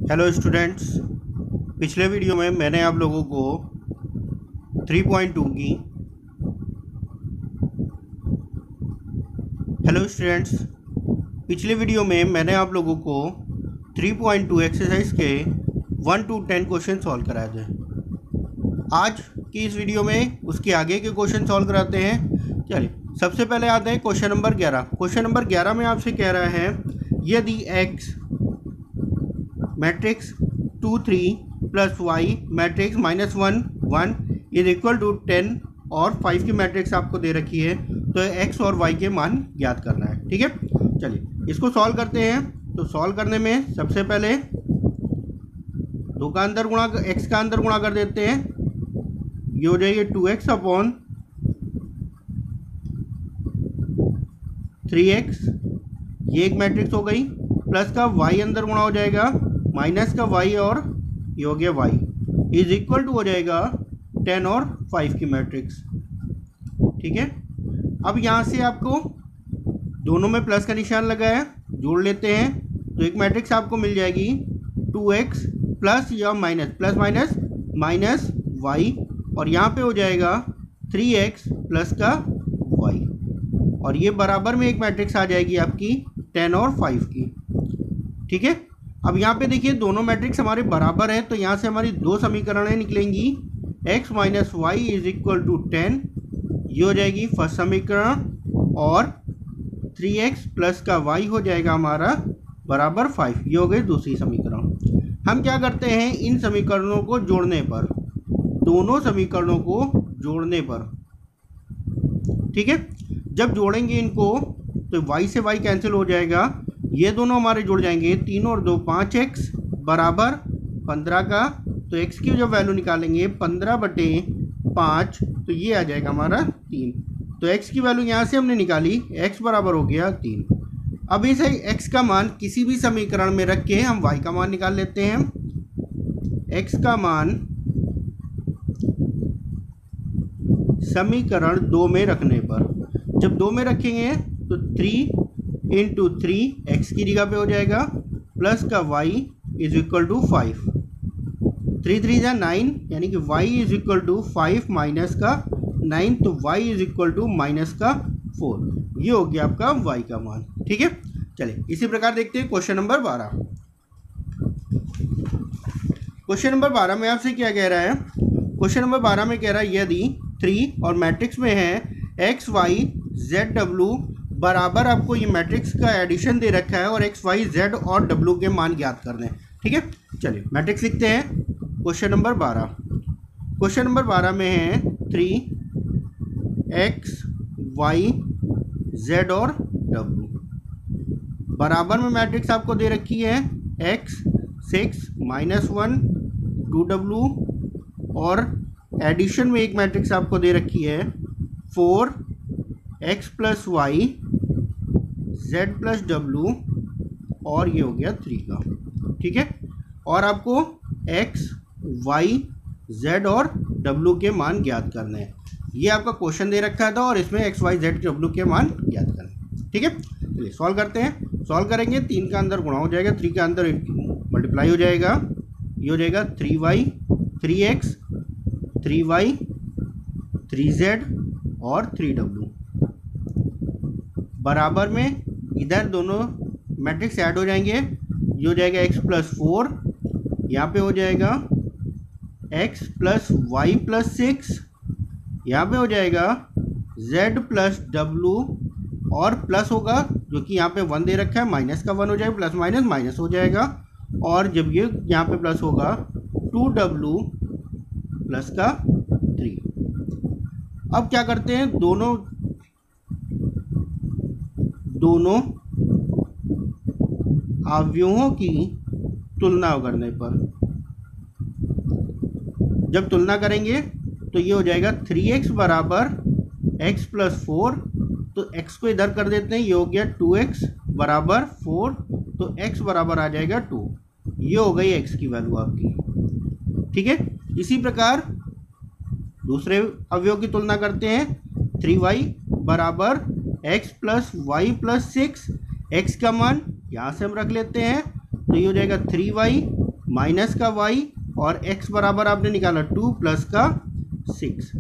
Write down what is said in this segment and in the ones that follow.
Hello students, पिछले video में मैंने आप लोगों को 3.2 की हेलो स्टूडेंट्स पिछले वीडियो में मैंने आप लोगों को 3.2 एक्सरसाइज के 1 to 10 क्वेश्चन सॉल्व कराए थे। आज की इस वीडियो में उसके आगे के क्वेश्चन सॉल्व कराते हैं। चलिए सबसे पहले आते हैं क्वेश्चन नंबर 11। क्वेश्चन नंबर 11 में आपसे कह रहा है यदि x matrix 2 3 plus y matrix -1 1 is equal to 10 और 5 की मैट्रिक्स आपको दे रखी है, तो x और y के मान ज्ञात करना है। ठीक है, चलिए इसको सॉल्व करते हैं। तो सॉल्व करने में सबसे पहले 2 का अंदर गुणा x का अंदर गुणा कर देते हैं। ये हो जाएगी 2x अपॉन 3x, ये एक मैट्रिक्स हो गई, प्लस का y अंदर गुणा हो जाएगा, माइनस का y और ये हो गया y इज इक्वल टू हो जाएगा 10 और 5 की मैट्रिक्स। ठीक है, अब यहाँ से आपको दोनों में प्लस का निशान लगा है, जोड़ लेते हैं तो एक मैट्रिक्स आपको मिल जाएगी 2x प्लस या minus plus minus minus y, और यहाँ पे हो जाएगा 3x प्लस का y, और ये बराबर में एक मैट्रिक्स आ जाएगी आपकी 10 और 5 की। ठीक है, अब यहाँ पे देखिए दोनों मैट्रिक्स हमारे बराबर है, तो यहाँ से हमारी दो समीकरणें निकलेंगी। x minus y is equal to 10, ये हो जाएगी फर्स्ट समीकरण, और 3x प्लस का y हो जाएगा हमारा बराबर 5, ये हो गई दूसरी समीकरण। हम क्या करते हैं, इन समीकरणों को जोड़ने पर, दोनों समीकरणों को जोड़ने पर, ठीक है, जब जोड़ेंगे इनको तो y से y कैंसिल हो जाएगा, ये दोनों हमारे जुड़ जाएंगे, 3 और 2 5x बराबर 15 का, तो x की जब वैल्यू निकालेंगे 15/5, तो ये आ जाएगा हमारा 3। तो x की वैल्यू यहाँ से हमने निकाली, x बराबर हो गया 3। अब इस x का मान किसी भी समीकरण में रख के हम y का मान निकाल लेते हैं। x का मान समीकरण 2 में रखने पर, जब 2 में रखेंगे तो 3 इंटू 3 x की जगह पे हो जाएगा, प्लस का y इज इक्वल टू 5, 3 3 जा 9, यानी कि y is equal to 5 minus का 9, तो y is equal to minus का 4, ये हो गया आपका y का मान। ठीक है, चलिए इसी प्रकार देखते हैं क्वेश्चन नंबर 12। क्वेश्चन नंबर 12 में आपसे क्या कह रहा है, क्वेश्चन नंबर 12 में कह रहा है यदि 3 और मैट्रिक्स में है x y z w बराबर, आपको ये मैट्रिक्स का एडिशन दे रखा है और x y z और w के मान ज्ञात करने हैं। ठीक है, चलिए मैट्रिक्स लिखते हैं। क्वेश्चन नंबर 12, क्वेश्चन नंबर 12 में है 3x y z और w बराबर में मैट्रिक्स आपको दे रखी है x 6 -1 2w, और एडिशन में एक मैट्रिक्स आपको दे रखी है 4x plus y z plus w, और ये हो गया 3 का। ठीक है, और आपको x y z और w के मान ज्ञात करने हैं। ये आपका क्वेश्चन दे रखा था और इसमें x y z w के मान ज्ञात करने। ठीक है, चलिए सॉल्व करते हैं। सॉल्व करेंगे, 3 का अंदर गुणा हो जाएगा, 3 का अंदर मल्टीप्लाई हो जाएगा, ये हो जाएगा 3y 3x 3y 3z और 3w, बराबर में इधर दोनों मैट्रिक्स ऐड हो जाएंगे, ये हो जाएगा x प्लस 4, यहाँ पे हो जाएगा x प्लस वाई प्लस 6, यहाँ पे हो जाएगा z प्लस w, और प्लस होगा जो कि यहाँ पे 1 दे रखा है, माइनस का 1 हो जाएगा, प्लस माइनस माइनस हो जाएगा, और जब ये यहाँ पे प्लस होगा 2w प्लस का 3। अब क्या करते हैं, दोनों अवयवों की तुलना करने पर, जब तुलना करेंगे तो ये हो जाएगा 3x बराबर x प्लस 4, तो x को इधर कर देते हैं, ये हो गया 2x बराबर 4, तो x बराबर आ जाएगा 2, ये हो गई x की वैल्यू आपकी। ठीक है, इसी प्रकार दूसरे अवयव की तुलना करते हैं, 3y बराबर x plus y plus 6, x का मान यहाँ से हम रख लेते हैं, तो ये हो जाएगा 3y माइनस का वाई और x बराबर आपने निकाला 2 प्लस का 6,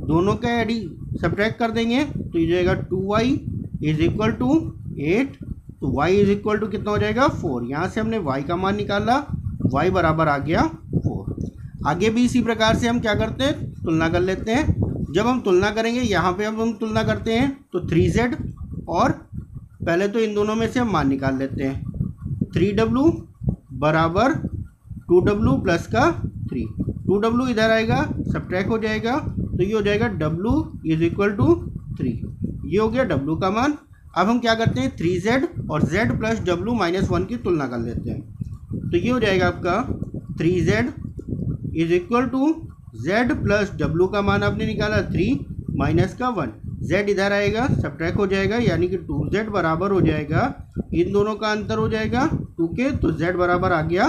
दोनों का एडी सब्ट्रैक्ट कर देंगे तो ये जाएगा 2y इज इक्वल टू 8, तो y इज इक्वल टू कितना हो जाएगा 4। यहाँ से हमने y का मान निकाला, y बराबर आ गया 4। आगे भी इसी प्रकार से हम क्या करते हैं, तुलना कर लेते हैं। जब हम तुलना करेंगे यहाँ पे अब हम तुलना करते हैं तो 3z, और पहले तो इन दोनों में से हम मान निकाल लेते हैं। 3w बराबर 2w प्लस का 3, 2w इधर आएगा सब्ट्रैक्ट हो जाएगा तो ये हो जाएगा w इज इक्वल टू 3, ये हो गया w का मान। अब हम क्या करते हैं 3z और z प्लस w माइनस 1 की तुलना कर लेते हैं, तो ये हो जाएगा आपका 3z is equal to z plus w का मान आपने निकाला 3 माइनस का 1, z इधर आएगा सब्ट्रैक्ट हो जाएगा यानी कि 2z बराबर हो जाएगा, इन दोनों का अंतर हो जाएगा 2 के, तो z बराबर आ गया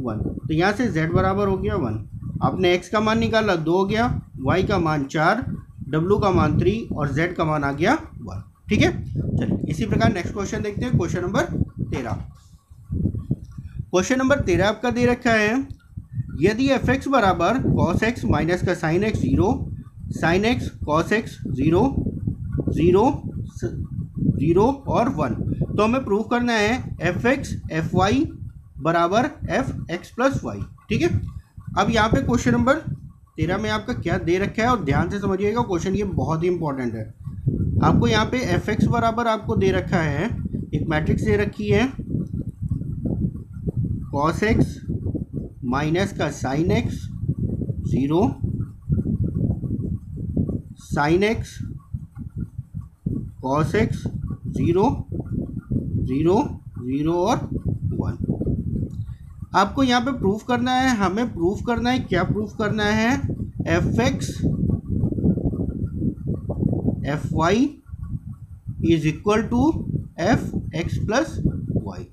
1, तो यहाँ से z बराबर हो गया 1। आपने x का मान निकाला 2 हो गया, y का मान 4, w का मान 3 और z का मान आ गया 1। ठीक है, चलिए इसी प्रकार नेक्स्ट क्वेश्चन देखते हैं। Question number 13। क्वेश्चन नंबर 13 आपका दे रखा है, यदि fx बराबर cos x माइनस का sin x 0, sin x cos x 0, 0, 0 और 1, तो हमें प्रूव करना है fx fy बराबर fx प्लस y। ठीक है, अब यहाँ पे क्वेश्चन नंबर 13 में आपका क्या दे रखा है और ध्यान से समझिएगा, क्वेश्चन ये बहुत ही इंपॉर्टेंट है। आपको यहाँ पे fx बराबर आपको दे रखा है, एक मैट्रिक्स दे रखी है cos x माइनस का sin x 0, sin x cos x 0, 0, 0 और 1। आपको यहाँ पे प्रूफ करना है, हमें प्रूफ करना है, क्या प्रूफ करना है, fx fy is equal to fx plus y.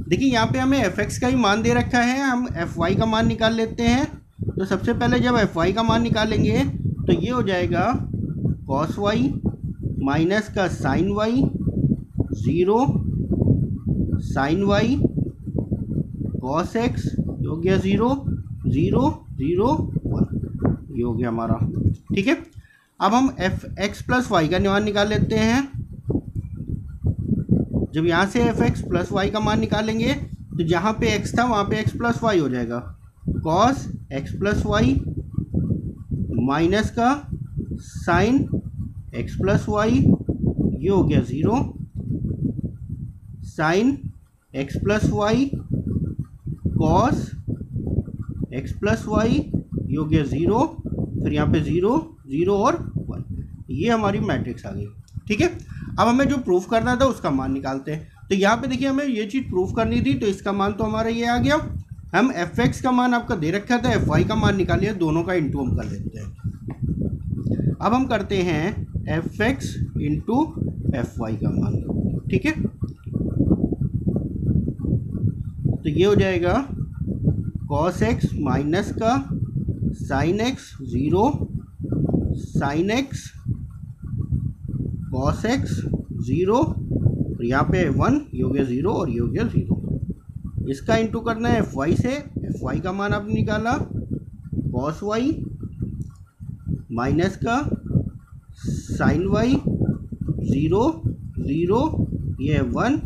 देखिए यहाँ पे हमें fx का ही मान दे रखा है, हम fy का मान निकाल लेते हैं। तो सबसे पहले जब fy का मान निकालेंगे तो ये हो जाएगा cos y माइनस का sin y 0, sin y cos x हो गया 0, 0, 0, 1, ये हो गया हमारा। ठीक है, अब हम fx प्लस वाई का मान निकाल लेते हैं। जब यहाँ से fx प्लस वाई का मान निकालेंगे तो जहाँ पे x था वहाँ पे x प्लस वाई हो जाएगा, cos x plus y minus का sin x प्लस वाई, ये हो गया 0, sin x plus y cos x plus y, ये हो गया 0, फिर यहाँ पे 0, 0 और 1, ये हमारी मैट्रिक्स आ गई। ठीक है, अब हमें जो प्रूफ करना था उसका मान निकालते हैं। तो यहाँ पे देखिए हमें ये चीज़ प्रूफ करनी थी, तो इसका मान तो हमारा ये आ गया। हम fx का मान आपका दे रखा था, fy का मान निकालिए, दोनों का इंटू हम कर लेते हैं। अब हम करते हैं fx इंटू fy का मान। ठीक है, तो ये हो जाएगा cos x माइनस का sin x 0, sin x cos x 0, और यहाँ पे 1, ये हो गया 0 और ये हो गया 0। इसका इंटू करना है fy से, fy का मान आपने निकाला cos y माइनस का sin y 0, 0, ये है 1,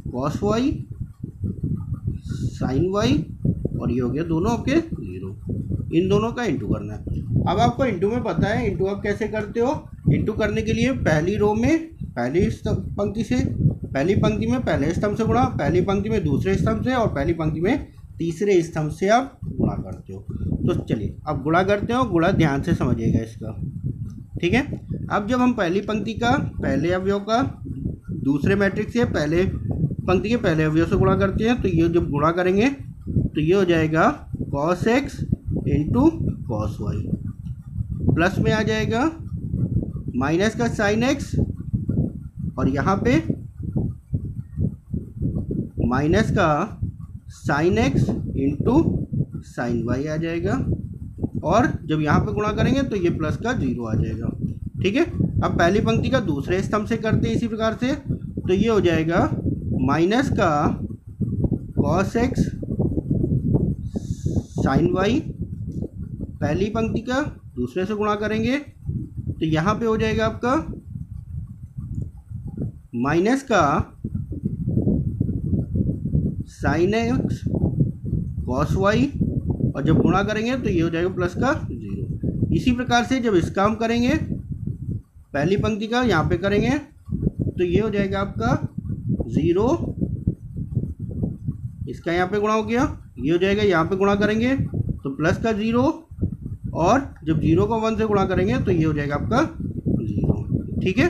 cos y sin y, और ये हो गया दोनों आपके 0। इन दोनों का इंटू करना है। अब आपको इंटू में पता है, इंटू आप कैसे करते हो। इंटू करने के लिए पहली रो में पहली पंक्ति से, पहली पंक्ति में पहले स्तंभ से गुणा, पहली पंक्ति में दूसरे स्तंभ से, और पहली पंक्ति में तीसरे स्तंभ से आप गुणा करते हो। तो चलिए अब गुणा करते हो, गुणा ध्यान से समझिएगा इसका। ठीक है, अब जब हम पहली पंक्ति का पहले अवयव का दूसरे मैट्रिक्स से पहले पंक्ति के पहले अवयव से गुणा करते हैं, तो ये जब गुणा करेंगे तो ये हो जाएगा cos x into cos y, plus में आ जाएगा माइनस का sin x, और यहाँ पे माइनस का sin x into sin y आ जाएगा, और जब यहाँ पे गुणा करेंगे तो ये प्लस का 0 आ जाएगा। ठीक है, अब पहली पंक्ति का दूसरे स्तंभ से करते हैं इसी प्रकार से, तो ये हो जाएगा माइनस का cos x साइन वाई, पहली पंक्ति का दूसरे से गुणा करेंगे तो यहाँ पे हो जाएगा आपका माइनस का साइन एक्स कॉस वाई, और जब गुणा करेंगे तो ये हो जाएगा प्लस का 0। इसी प्रकार से जब इसका हम करेंगे पहली पंक्ति का यहाँ पे करेंगे तो ये हो जाएगा आपका 0, इसका यहाँ पे गुणा हो गया, ये हो जाएगा यहाँ पे गुणा करेंगे तो प्लस का 0, और जब 0 को 1 से गुणा करेंगे तो ये हो जाएगा आपका 0। ठीक है,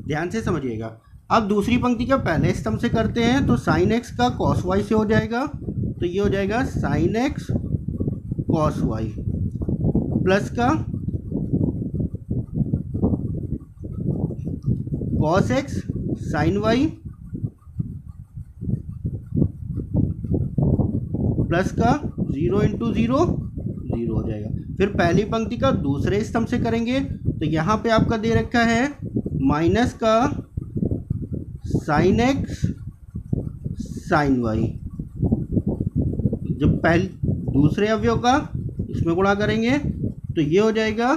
ध्यान से समझिएगा। अब दूसरी पंक्ति का पहले स्तंभ से करते हैं तो साइन एक्स का कॉस वाई से हो जाएगा, तो ये हो जाएगा sine x cos y plus का cos x sine y plus का 0 इंटू 0 0 हो जाएगा। फिर पहली पंक्ति का दूसरे स्तंभ से करेंगे तो यहाँ पे आपका दे रखा है माइनस का साइन एक्स साइन वाई, जब दूसरे अवयव का इसमें गुणा करेंगे तो ये हो जाएगा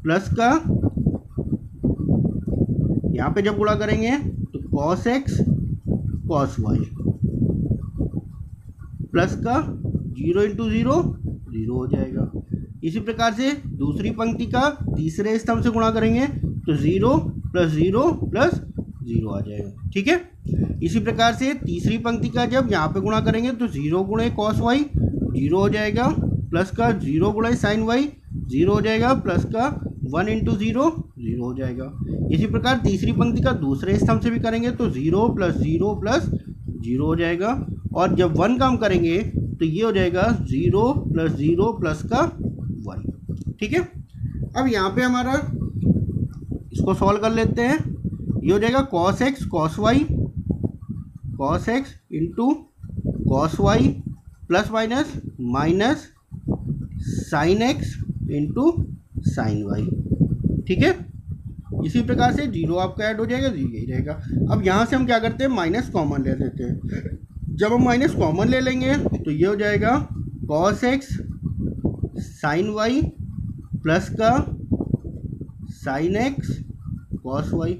प्लस का, यहाँ पे जब गुणा करेंगे तो cos x cos y plus का 0 इंटू 0 0 हो जाएगा। इसी प्रकार से दूसरी पंक्ति का तीसरे स्तंभ से गुणा करेंगे तो 0 प्लस 0 प्लस 0 आ जाएगा। ठीक है, इसी प्रकार से तीसरी पंक्ति का जब यहाँ पे गुणा करेंगे तो 0 गुणे कॉस वाई 0 हो जाएगा, प्लस का 0 गुणे साइन वाई 0 हो जाएगा, प्लस का 1 इंटू 0 0 हो जाएगा। इसी प्रकार तीसरी पंक्ति का दूसरे स्तंभ से भी करेंगे तो 0 प्लस 0 प्लस 0 हो जाएगा, और जब 1 काम करेंगे तो ये हो जाएगा 0 प्लस 0 प्लस का 1। ठीक है, अब यहाँ पे हमारा इसको सॉल्व कर लेते हैं। ये हो जाएगा cos x into cos y plus minus minus sine x into sine y. ठीक है, इसी प्रकार से 0 आपका ऐड हो जाएगा, 0 यही रहेगा। अब यहाँ से हम क्या करते हैं, माइनस कॉमन ले लेते हैं। जब हम माइनस कॉमन ले लेंगे तो ये हो जाएगा cos x sine y plus का sine x cos y,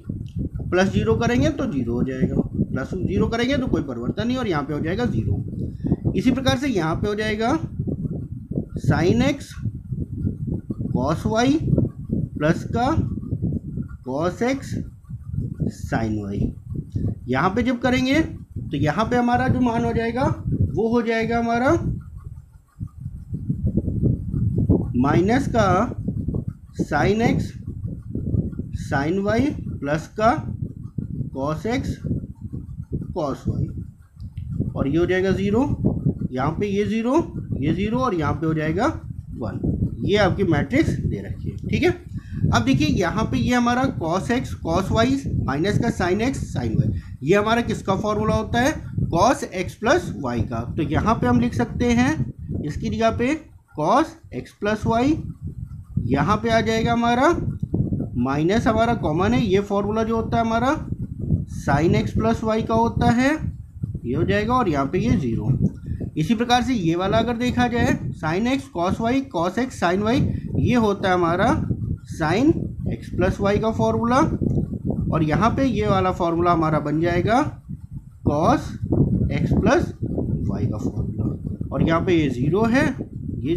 plus 0 करेंगे तो 0 हो जाएगा, प्लस 0 करेंगे तो कोई परिवर्तन नहीं, और यहाँ पे हो जाएगा 0। इसी प्रकार से यहाँ पे हो जाएगा sine x cos y plus का कॉस एक्स साइन वाई। यहाँ पे जब करेंगे तो यहाँ पे हमारा जो मान हो जाएगा वो हो जाएगा हमारा माइनस का sine x sine y plus का कॉस एक्स कॉस वाई, और ये हो जाएगा 0, यहाँ पे ये 0 और यहाँ पे हो जाएगा 1। ये आपकी मैट्रिक्स दे रखी है। ठीक है, अब देखिए यहाँ पे ये हमारा cos x cos y minus का साइन एक्स साइन वाई, ये हमारा किसका फॉर्मूला होता है, कॉस एक्स प्लस वाई का। तो यहाँ पे हम लिख सकते हैं इसकी जगह पे कॉस एक्स प्लस वाई, यहाँ पे आ जाएगा हमारा माइनस, हमारा कॉमन है, ये फॉर्मूला जो होता है हमारा साइन एक्स प्लस वाई का होता है, ये हो जाएगा, और यहाँ पे ये 0। इसी प्रकार से ये वाला अगर देखा जाए sine x cos y cos x sine y, ये होता है हमारा साइन एक्स प्लस वाई का फॉर्मूला, और यहाँ पे ये वाला फॉर्मूला हमारा बन जाएगा कॉस एक्स प्लस वाई का फॉर्मूला, और यहाँ पे ये 0 है, ये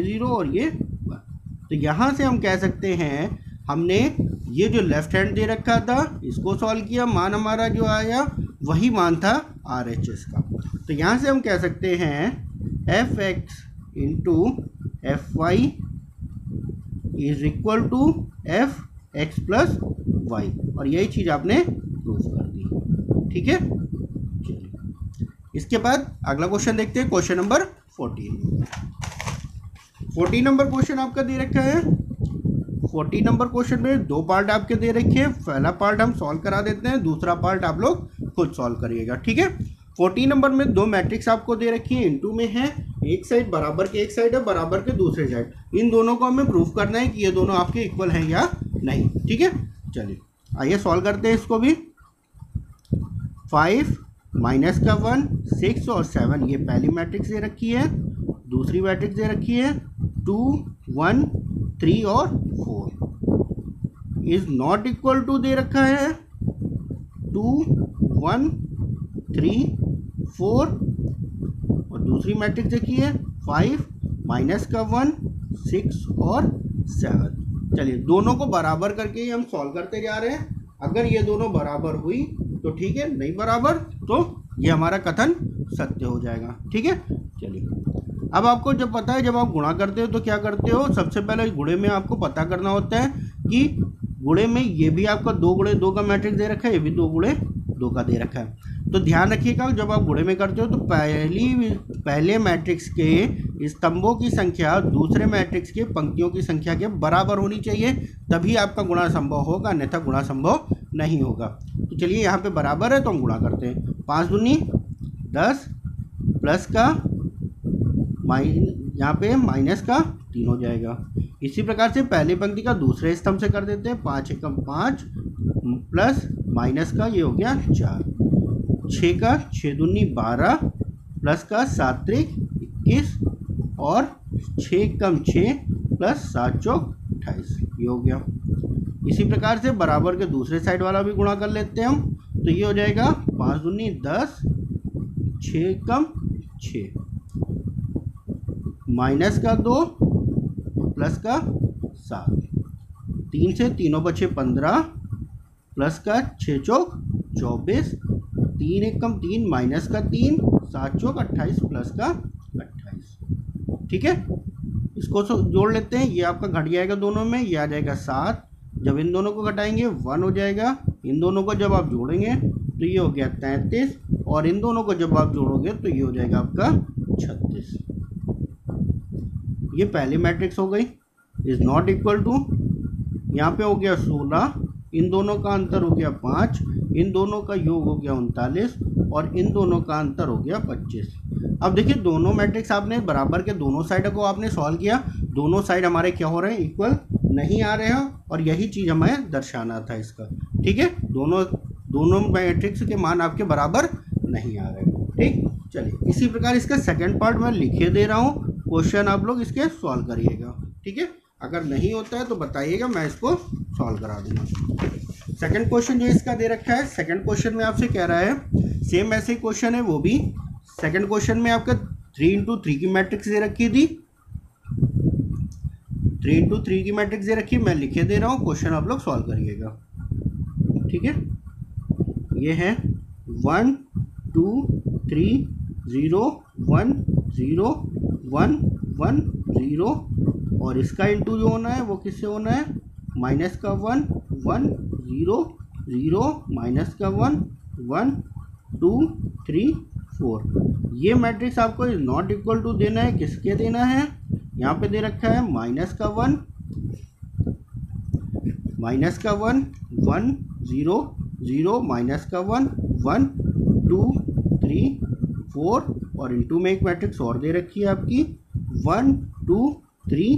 0 और ये 1। तो यहाँ से हम कह सकते हैं हमने ये जो लेफ्ट हैंड दे रखा था इसको सॉल्व किया, मान हमारा जो आया वही मान था RHS का। तो यहाँ से हम कह सकते हैं f x into f y is equal to f x plus y, और यही चीज़ आपने प्रूव कर दी। ठीक है, चलिए इसके बाद अगला क्वेश्चन देखते हैं, क्वेश्चन नंबर 14। 14 नंबर क्वेश्चन आपका दे रखा है। 14 नंबर क्वेश्चन में 2 पार्ट आपके दे रखे हैं, पहला पार्ट हम सॉल्व करा देते हैं, दूसरा पार्ट आप लोग खुद सॉल्व करिएगा। ठीक है, 14 नंबर में 2 मैट्रिक्स आपको दे रखी है, इनटू में है, एक साइड बराबर के एक साइड है, बराबर के दूसरे साइड, इन दोनों को हमें प्रूफ करना है कि ये दोनों आपके इक्वल हैं या नहीं। ठीक है, चलिए आइए सॉल्व करते हैं इसको भी। 5 माइनस का 1 6 और 7 ये पहली मैट्रिक्स दे रखी है, दूसरी मैट्रिक्स दे रखी है 2 1 3 और 4 इज नॉट इक्वल टू दे रखा है 2 1 3 4 और दूसरी मैट्रिक्स देखिए 5 माइनस का 1 6 और 7। चलिए दोनों को बराबर करके ही हम सॉल्व करते जा रहे हैं। अगर ये दोनों बराबर हुई तो ठीक है, नहीं बराबर तो ये हमारा कथन सत्य हो जाएगा। ठीक है, चलिए अब आपको जब पता है जब आप गुणा करते हो तो क्या करते हो, सबसे पहले गुणे में आपको पता करना होता है कि गुणे में ये भी आपका 2 गुणे 2 का मैट्रिक्स दे रखा है, ये भी 2 गुणे 2 का दे रखा है। तो ध्यान रखिएगा जब आप गुणे में करते हो तो पहले मैट्रिक्स के स्तंभों की संख्या दूसरे मैट्रिक्स के पंक्तियों की संख्या के बराबर होनी चाहिए, तभी आपका गुणा संभव होगा, अन्यथा गुणा संभव नहीं होगा। तो चलिए यहाँ पे बराबर है तो हम गुणा करते हैं। 5 दूनी 10 प्लस का यहाँ पे माइनस का 3 हो जाएगा। इसी प्रकार से पहली पंक्ति का दूसरे स्तंभ से कर देते हैं। 5 एकम 5 प्लस माइनस का ये हो गया 4, 6 का 6 दूनी 12 प्लस का 7 त्रिक 21 और 6 एकम 6 प्लस 7 चौक 28 ये हो गया। इसी प्रकार से बराबर के दूसरे साइड वाला भी गुणा कर लेते हैं हम, तो ये हो जाएगा 5 दूनी 10 6 एकम 6 माइनस का 2 प्लस का 7, 3 से तीनों बचे 15 प्लस का 6 चौक 24, 3 एकम 3 माइनस का 3 7 चौक 28 प्लस का 28। ठीक है, इसको जोड़ लेते हैं। ये आपका घट जाएगा दोनों में, ये आ जाएगा 7। जब इन दोनों को घटाएंगे 1 हो जाएगा। इन दोनों को जब आप जोड़ेंगे तो ये हो गया 33 और इन दोनों को जब आप जोड़ोगे तो ये हो जाएगा आपका 36। ये पहली मैट्रिक्स हो गई। इज नॉट इक्वल टू यहाँ पे हो गया 16, इन दोनों का अंतर हो गया 5, इन दोनों का योग हो गया 39 और इन दोनों का अंतर हो गया 25। अब देखिए दोनों मैट्रिक्स आपने बराबर के दोनों साइड को आपने सॉल्व किया, दोनों साइड हमारे क्या हो रहे हैं, इक्वल नहीं आ रहे हैं और यही चीज़ हमें दर्शाना था इसका। ठीक है, दोनों मैट्रिक्स के मान आपके बराबर नहीं आ रहे। ठीक, चलिए इसी प्रकार इसका सेकंड पार्ट मैं लिखे दे रहा हूँ, क्वेश्चन आप लोग इसके सॉल्व करिएगा। ठीक है, अगर नहीं होता है तो बताइएगा, मैं इसको सॉल्व करा दूंगा। सेकंड क्वेश्चन जो इसका दे रखा है, सेकंड क्वेश्चन में आपसे कह रहा है सेम ऐसे क्वेश्चन है, वो भी सेकंड क्वेश्चन में आपका 3 into 3 की मैट्रिक्स दे रखी थी, 3 into 3 की मैट्रिक्स दे रखी, मैं लिखे दे रहा हूँ, क्वेश्चन आप लोग सॉल्व करिएगा। ठीक है, ये है 1 2 3 0 1 0 1 1 0 और इसका इंटू जो होना है वो किससे होना है, माइनस का 1 1 0 0 माइनस का 1 1 2 3 4। ये मैट्रिक्स आपको इज नॉट इक्वल टू देना है, किसके देना है, यहाँ पे दे रखा है माइनस का 1 1 0 0 माइनस का 1 1 2 3 4 और इनटू में एक मैट्रिक्स और दे रखी है आपकी 1 2 3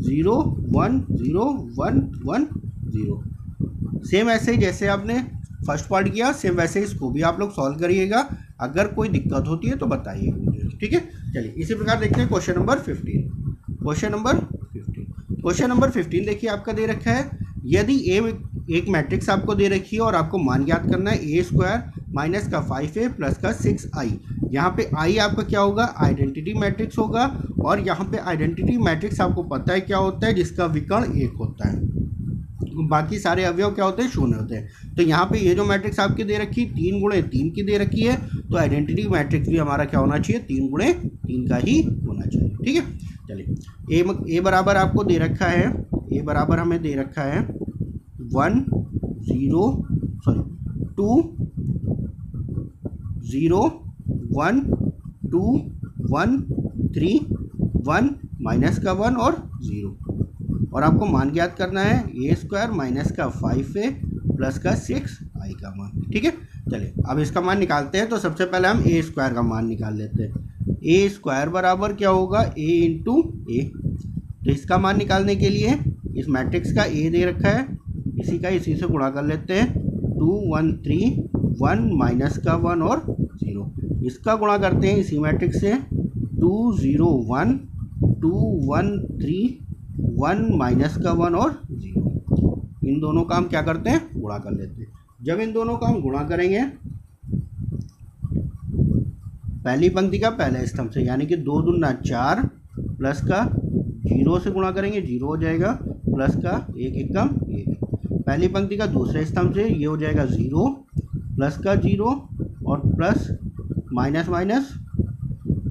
0 1 0 1 1 0। सेम ऐसे ही जैसे आपने फर्स्ट पार्ट किया सेम वैसे इसको भी आप लोग सॉल्व करिएगा। अगर कोई दिक्कत होती है तो बताइए मुझे। ठीक है, चलिए इसी प्रकार देखते हैं क्वेश्चन नंबर 15। क्वेश्चन नंबर 15 देखिए आपका दे रखा है, यदि एक मैट्रिक्स आपको दे रखी है और आपको मान याद करना है a² माइनस का 5a प्लस का 6i। यहाँ पे i आपका क्या होगा, आइडेंटिटी मैट्रिक्स होगा और यहाँ पे आइडेंटिटी मैट्रिक्स आपको पता है क्या होता है, जिसका विकर्ण 1 होता है, बाकी सारे अवयव क्या होते हैं, शून्य होते हैं। तो यहाँ पे ये जो मैट्रिक्स आपकी दे रखी 3 गुणे 3 की दे रखी है, तो आइडेंटिटी मैट्रिक्स भी हमारा क्या होना चाहिए, 3 गुणे 3 का ही होना चाहिए। ठीक है, चलिए ए बराबर आपको दे रखा है, ए बराबर हमें दे रखा है 2 0 1 2 1 3 1 माइनस का 1 और 0 और आपको मान ज्ञात करना है a² माइनस का 5a प्लस का 6i का मान। ठीक है, चलिए अब इसका मान निकालते हैं। तो सबसे पहले हम a² का मान निकाल लेते हैं। a² बराबर क्या होगा, a इंटू ए। तो इसका मान निकालने के लिए इस मैट्रिक्स का a दे रखा है, इसी का इसी से गुणा कर लेते हैं। 2 1 3 1 माइनस का 1 और 0, इसका गुणा करते हैं इसी मैट्रिक्स से। 201 213 1 माइनस का 1 और 0। इन दोनों का हम क्या करते हैं, गुणा कर लेते हैं। जब इन दोनों का हम गुणा करेंगे पहली पंक्ति का पहले स्तंभ से, यानी कि 2 दूना 4 प्लस का 0 से गुणा करेंगे 0 हो जाएगा, प्लस का 1 एकम 1। पहली पंक्ति का दूसरे स्तंभ से ये हो जाएगा 0 प्लस का 0 और प्लस माइनस माइनस,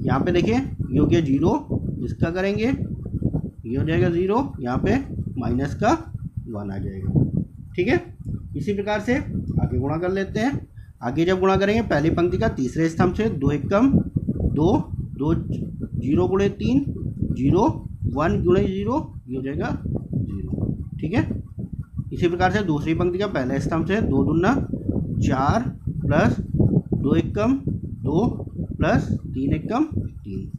यहाँ पे देखिए ये हो गया 0, इसका करेंगे ये हो जाएगा 0, यहाँ पे माइनस का 1 आ जाएगा। ठीक है, इसी प्रकार से आगे गुणा कर लेते हैं। आगे जब गुणा करेंगे पहली पंक्ति का तीसरे स्तंभ से 2 एकम 2 2 0 गुणे 3 0 1 गुणे 0 ये हो जाएगा 0। ठीक है, इसी प्रकार से दूसरी पंक्ति का पहले स्तंभ से 2 दूना 4 प्लस 2 एकम 2 प्लस 3 एकम 3।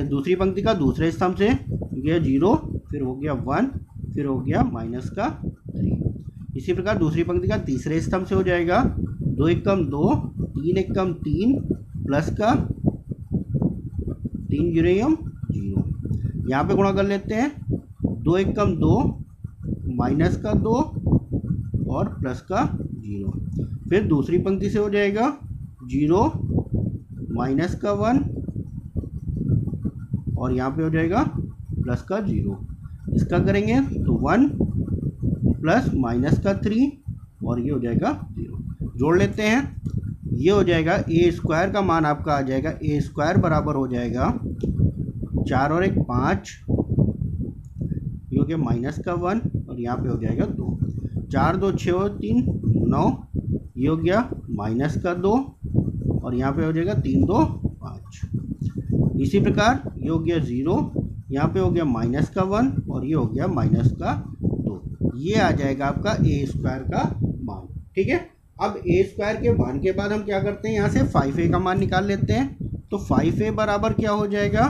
दूसरी पंक्ति का दूसरे स्तंभ से गया 0, फिर हो गया 1, फिर हो गया माइनस का 3। इसी प्रकार दूसरी पंक्ति का तीसरे स्तंभ से हो जाएगा 2 एकम 2 3 एकम 3 प्लस का 3 0 0। यहाँ पे गुणा कर लेते हैं 2 एकम 2 माइनस का 2 और प्लस का 0। फिर दूसरी पंक्ति से हो जाएगा 0 माइनस का 1 और यहाँ पे हो जाएगा प्लस का 0। इसका करेंगे तो 1 प्लस माइनस का 3 और ये हो जाएगा 0। जोड़ लेते हैं, ये हो जाएगा ए स्क्वायर का मान आपका आ जाएगा, ए स्क्वायर बराबर हो जाएगा 4 और 1 5, ये हो गया माइनस का 1 और यहाँ पे हो जाएगा 2। 4 2 6 और 3 9, ये हो गया माइनस का 2 और यहाँ पे हो जाएगा 3 2 5। इसी प्रकार ये हो गया 0, यहाँ पे हो गया माइनस का 1 और ये हो गया माइनस का 2। ये आ जाएगा आपका ए स्क्वायर का मान। ठीक है, अब ए स्क्वायर के मान के बाद हम क्या करते हैं, यहाँ से 5a का मान निकाल लेते हैं। तो 5a बराबर क्या हो जाएगा,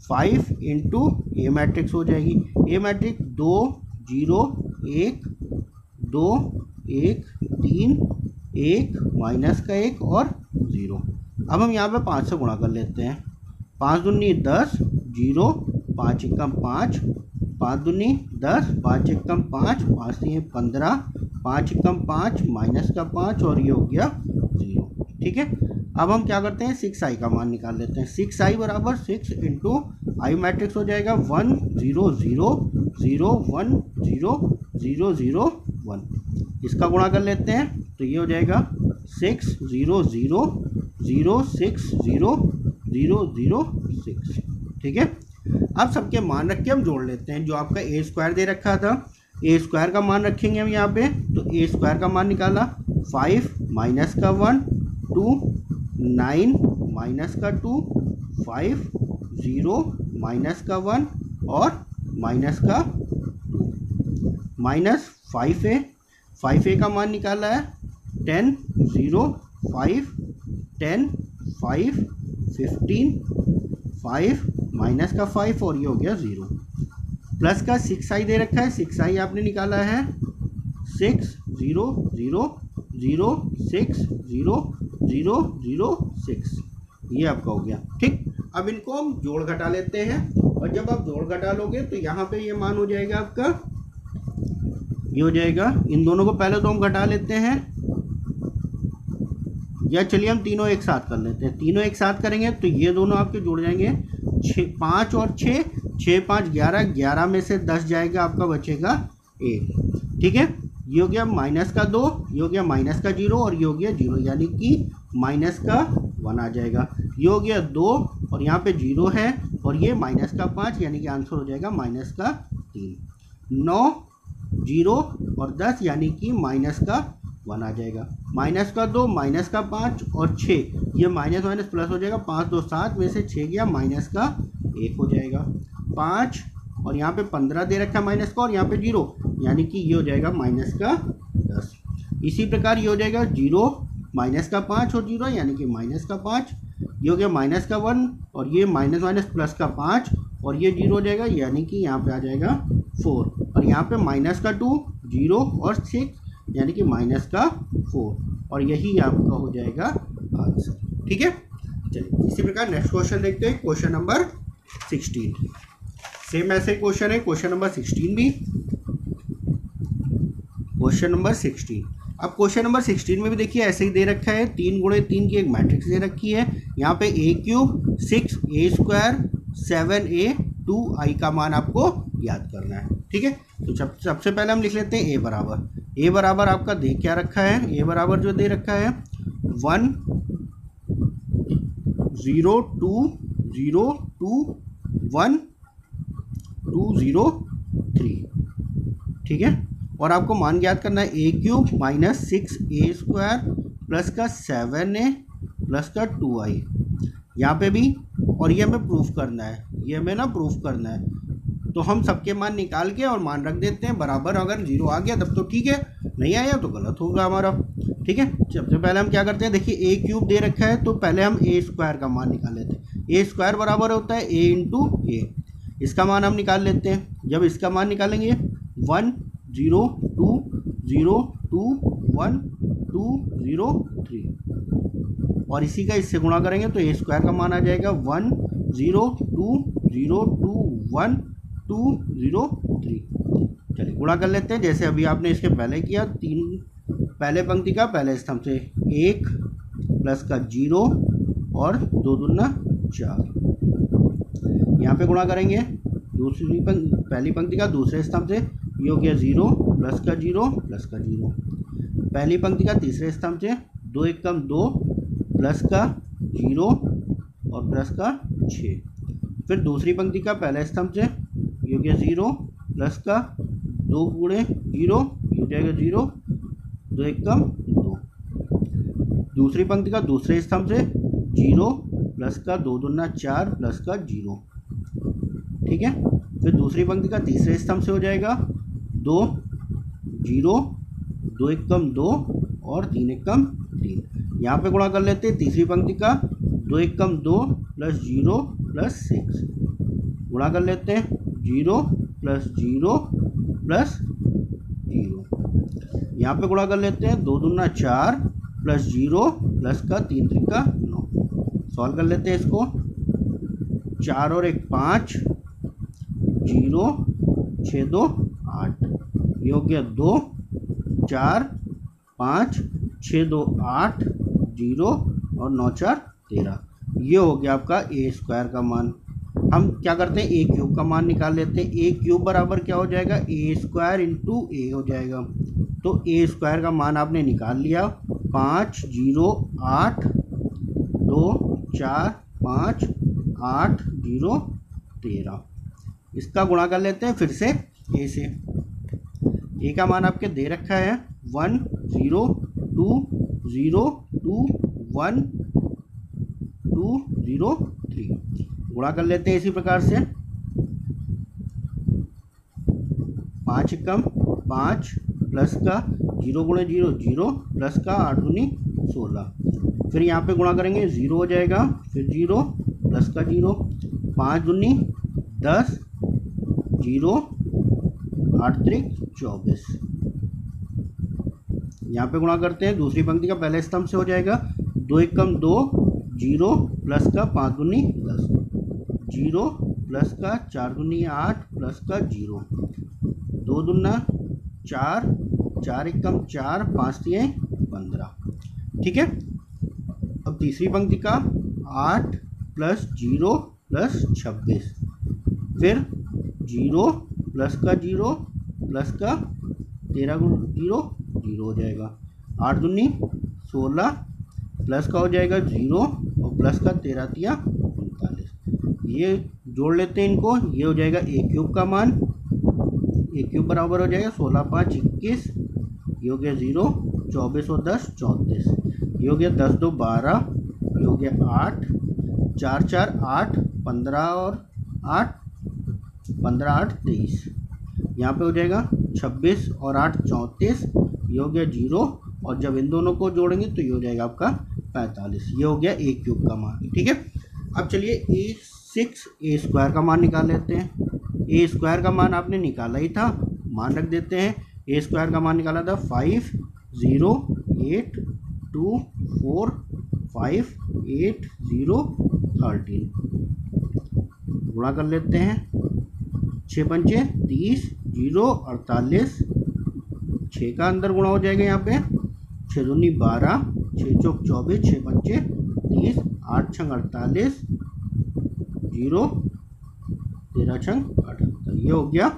5 इंटू ए मैट्रिक्स हो जाएगी। ए मैट्रिक्स 2 0 1 2 1 3 1 माइनस का 1 और 0। अब हम यहाँ पे 5 से गुणा कर लेते हैं। 5 दूनी 10 0 5 एकम 5 5 दूनी 10 5 एकम 5 5 3 15 5 एकम 5 माइनस का 5 और ये हो गया 0। ठीक है, अब हम क्या करते हैं 6i का मान निकाल लेते हैं। 6i बराबर 6 इंटू आई मैट्रिक्स हो जाएगा 1 0 0 0 1 0 0 0 1। इसका गुणा कर लेते हैं तो ये हो जाएगा 6 0 0 0 6 0 0 0 6। ठीक है, अब सबके मान रख के हम जोड़ लेते हैं। जो आपका ए स्क्वायर दे रखा था, ए स्क्वायर का मान रखेंगे हम यहाँ पे, तो ए स्क्वायर का मान निकाला 5 माइनस का 1 2 9 माइनस का 2 5 0 माइनस का 1 और माइनस का 2 माइनस 5a का मान निकाला है 10 0 5 10 5 15 5 माइनस का 5 और ये हो गया 0। प्लस का 6i दे रखा है, 6i आपने निकाला है 6 0 0 0 6 0 0 0 6, ये आपका हो गया। ठीक, अब इनको हम जोड़ घटा लेते हैं और जब आप जोड़ घटा लोगे तो यहाँ पे ये मान हो जाएगा आपका, ये हो जाएगा। इन दोनों को पहले तो हम घटा लेते हैं, या चलिए हम तीनों एक साथ कर लेते हैं। तीनों एक साथ करेंगे तो ये दोनों आपके जुड़ जाएंगे 5 और 6 6 5 11 11 में से 10 जाएगा, आपका बचेगा 1। ठीक है, ये हो गया माइनस का 2, ये हो गया माइनस का 0 और ये हो गया 0, यानी कि माइनस का 1 आ जाएगा। ये हो गया 2 और यहाँ पे 0 है और ये माइनस का 5, यानी कि आंसर हो जाएगा माइनस का 3। 9 0 और 10 यानी कि माइनस का 1 आ जाएगा। माइनस का 2 माइनस का 5 और 6, ये माइनस माइनस प्लस हो जाएगा। 5 2 7 में से 6 गया, माइनस का 1 हो जाएगा। 5 और यहाँ पे 15 दे रखा है माइनस का और यहाँ पे 0, यानी कि ये हो जाएगा माइनस का 10। इसी प्रकार ये हो जाएगा 0 माइनस का 5 और 0, यानी कि माइनस का 5। ये हो गया माइनस का 1 और ये माइनस माइनस प्लस का 5 और ये 0 हो जाएगा, यानी कि यहाँ पे आ जाएगा 4 और यहाँ पे माइनस का 2 0 और 6, यानी कि माइनस का 4 और यही आपका हो जाएगा आंसर। ठीक है, चलिए इसी प्रकार नेक्स्ट क्वेश्चन देखते हैं, क्वेश्चन नंबर 16। सेम ऐसे क्वेश्चन है क्वेश्चन नंबर 16 भी। क्वेश्चन नंबर 16, अब क्वेश्चन नंबर 16 में भी देखिए ऐसे ही दे रखा है, 3 गुणे 3 की एक मैट्रिक्स दे रखी है। यहाँ पे a³ 6a² 7a 2i का मान आपको याद करना है। ठीक है, तो सबसे पहले हम लिख लेते हैं a बराबर आपका दे क्या रखा है, a बराबर जो दे रखा है 1 0 2 0 2 1 2 0 3। ठीक है, और आपको मान याद करना है a³ माइनस 6a² प्लस का 7a प्लस का 2i। यहाँ पे भी, और ये हमें प्रूफ करना है, ये हमें ना प्रूफ करना है, तो हम सबके मान निकाल के और मान रख देते हैं बराबर। अगर 0 आ गया तब तो ठीक है, नहीं आया तो गलत होगा हमारा। ठीक है, सबसे पहले हम क्या करते हैं, देखिए a³ दे रखा है तो पहले हम a² का मान निकाल लेते हैं। a² बराबर होता है a इंटू a, इसका मान हम निकाल लेते हैं। जब इसका मान निकालेंगे 1 0 2 0 2 1 2 0 3, और इसी का इससे गुणा करेंगे तो a² का मान आ जाएगा 1 0 2 0 2 1 2 0 3। चलिए गुणा कर लेते हैं, जैसे अभी आपने इसके पहले किया। 3 पहले पंक्ति का पहले स्तंभ से 1 प्लस का 0 और 2 दूना 4। यहाँ पे गुणा करेंगे पहली पंक्ति का दूसरे स्तंभ से, ये हो गया 0 प्लस का 0 प्लस का 0। पहली पंक्ति का तीसरे स्तंभ से 2 एकम 2 प्लस का 0 और प्लस का 6। फिर दूसरी पंक्ति का पहले स्तंभ से, ये हो गया 0 प्लस का 2 गुणे 0, ये हो जाएगा 0 2 एकम 2। दूसरी पंक्ति का दूसरे स्तंभ से 0 प्लस का 2 दूना 4 प्लस का 0। ठीक है, फिर दूसरी पंक्ति का तीसरे स्तंभ से हो जाएगा 2 0 2 एकम 2 और 3 एकम 3। यहाँ पे गुणा कर लेते हैं तीसरी पंक्ति का 2 एकम 2 प्लस 0 प्लस 6। गुणा कर लेते हैं 0 प्लस 0 प्लस 0। यहाँ पे गुणा कर लेते हैं 2 दूना 4 प्लस 0 प्लस का 3 त्रिका 9। सॉल्व कर लेते हैं इसको, 4 और 1 5 0 6 2 8, ये हो गया 2 4 5 6 2 8 0 और 9 4 13। ये हो गया आपका a² का मान। हम क्या करते हैं, a³ का मान निकाल लेते हैं। a³ बराबर क्या हो जाएगा, a² इंटू a हो जाएगा। तो a² का मान आपने निकाल लिया, 5 0 8 2 4 5 8 0 13। इसका गुणा कर लेते हैं फिर से a से। a का मान आपके दे रखा है 1 0 2 0 2 1 2 0 3। गुणा कर लेते हैं इसी प्रकार से, 5 एकम 5 प्लस का 0 गुणे 0 0 प्लस का 8 दूनी 16। फिर यहाँ पे गुणा करेंगे 0 हो जाएगा, फिर 0 प्लस का 0, 5 दूनी 10 0 8 त्रिक 24। यहाँ पे गुणा करते हैं दूसरी पंक्ति का पहले स्तंभ से हो जाएगा 2 एकम 2 0 प्लस का 5 दूनी 10 0 प्लस का 4 दूनी 8 प्लस का 0 2 दूना 4 4 एकम 4 5 3 15। ठीक है, अब तीसरी पंक्ति का 8 प्लस 0 प्लस 26, फिर 0 प्लस का 0 प्लस का 13 0 0 हो जाएगा, 8 दूनी 16 प्लस का हो जाएगा 0 और प्लस का 13 तिया 39। ये जोड़ लेते हैं इनको, ये हो जाएगा a³ का मान। a³ बराबर हो जाएगा 16 5 21, ये हो गया 0 24 और 10 34, ये हो गया 10 2 12, ये हो गया 8 4 4 8 15 और 8 15 8 23। यहाँ पे हो जाएगा 26 और 8 34, ये हो गया 0, और जब इन दोनों को जोड़ेंगे तो ये हो जाएगा आपका 45। ये हो गया a³ का मान। ठीक है, अब चलिए a² का मान निकाल लेते हैं। a² का मान आपने निकाला ही था, मान रख देते हैं। a² का मान निकाला था 5 0 8 2 4 5 8 0 13 गुणा कर लेते हैं। 6 पंचे 30 0 48 6 का अंदर गुणा हो जाएगा यहाँ पे 6 दूनी 12 6 चौक 24 6 पंचे 30 8 छंग 48 0 13 छंग 78। ये हो गया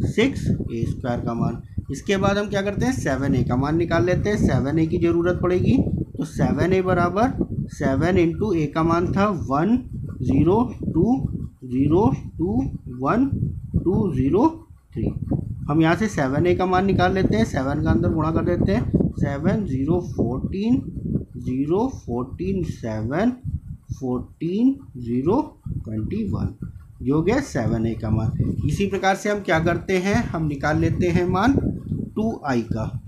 6a² का मान। इसके बाद हम क्या करते हैं 7a का मान निकाल लेते हैं। 7a की ज़रूरत पड़ेगी तो 7a बराबर 7 इंटू a का मान था 1 0 2 0 2 1 2 0 3। हम यहाँ से 7a का मान निकाल लेते हैं। 7 का अंदर गुणा कर देते हैं 7 0 14 0 14 7 14 0 21। ये हो गया 7a का मान। इसी प्रकार से हम क्या करते हैं हम निकाल लेते हैं मान 2i का।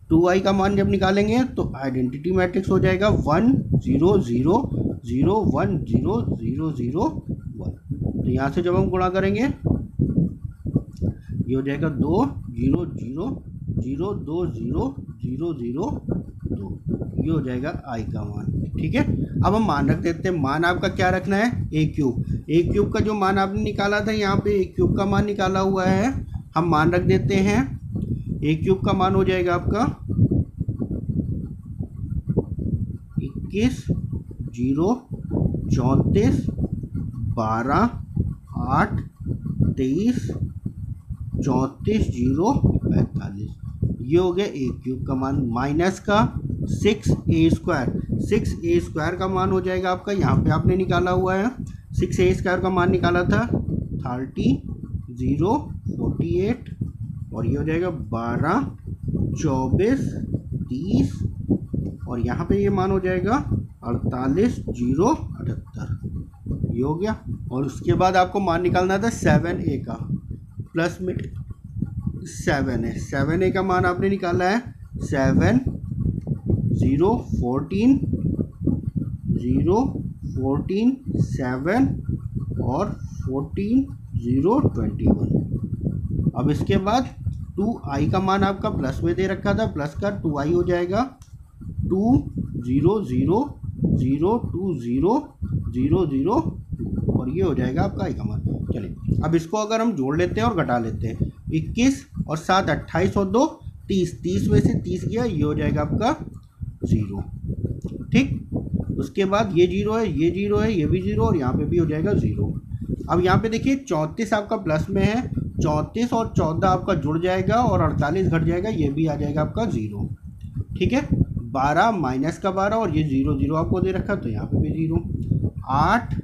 2i का मान जब निकालेंगे तो आइडेंटिटी मैट्रिक्स हो जाएगा 1 0 0 0 1 0 0 0 1। तो यहाँ से जब हम गुणा करेंगे ये हो जाएगा 2 0 0 0 2 0 0 0 2। ये हो जाएगा i का मान। ठीक है, अब हम मान रख देते हैं। मान आपका क्या रखना है a³ का जो मान आपने निकाला था यहाँ पे a³ का मान निकाला हुआ है। हम मान रख देते हैं a³ का मान हो जाएगा आपका 21 0 34 12 8 23 34 0 45। ये हो गया a³ का मान। माइनस का 6a² का मान हो जाएगा आपका यहाँ पे आपने निकाला हुआ है 6a² का मान निकाला था 30 0 48 और ये हो जाएगा 12 24 30 और यहाँ पे ये मान हो जाएगा 48 0 78। ये हो गया। और उसके बाद आपको मान निकालना था 7a का। प्लस में 7 है। 7a का मान आपने निकाला है 7 0 14 0 14 7 और 14 0 21। अब इसके बाद 2i का मान आपका प्लस में दे रखा था। प्लस का 2i हो जाएगा 2 0 0 0 2 0 0 0 2 और ये हो जाएगा आपका i का मान। चलिए अब इसको अगर हम जोड़ लेते हैं और घटा लेते हैं 21 और 7 28 और 2 30 30 में से 30 गया ये हो जाएगा आपका 0। ठीक, उसके बाद ये 0 है ये 0 है ये भी 0 और यहाँ पे भी हो जाएगा 0। अब यहाँ पे देखिए 34 आपका प्लस में है 34 और 14 आपका जुड़ जाएगा और 48 घट जाएगा ये भी आ जाएगा आपका 0। ठीक है, 12 माइनस का 12 और ये 0 0 आपको दे रखा तो यहाँ पे भी 0। 8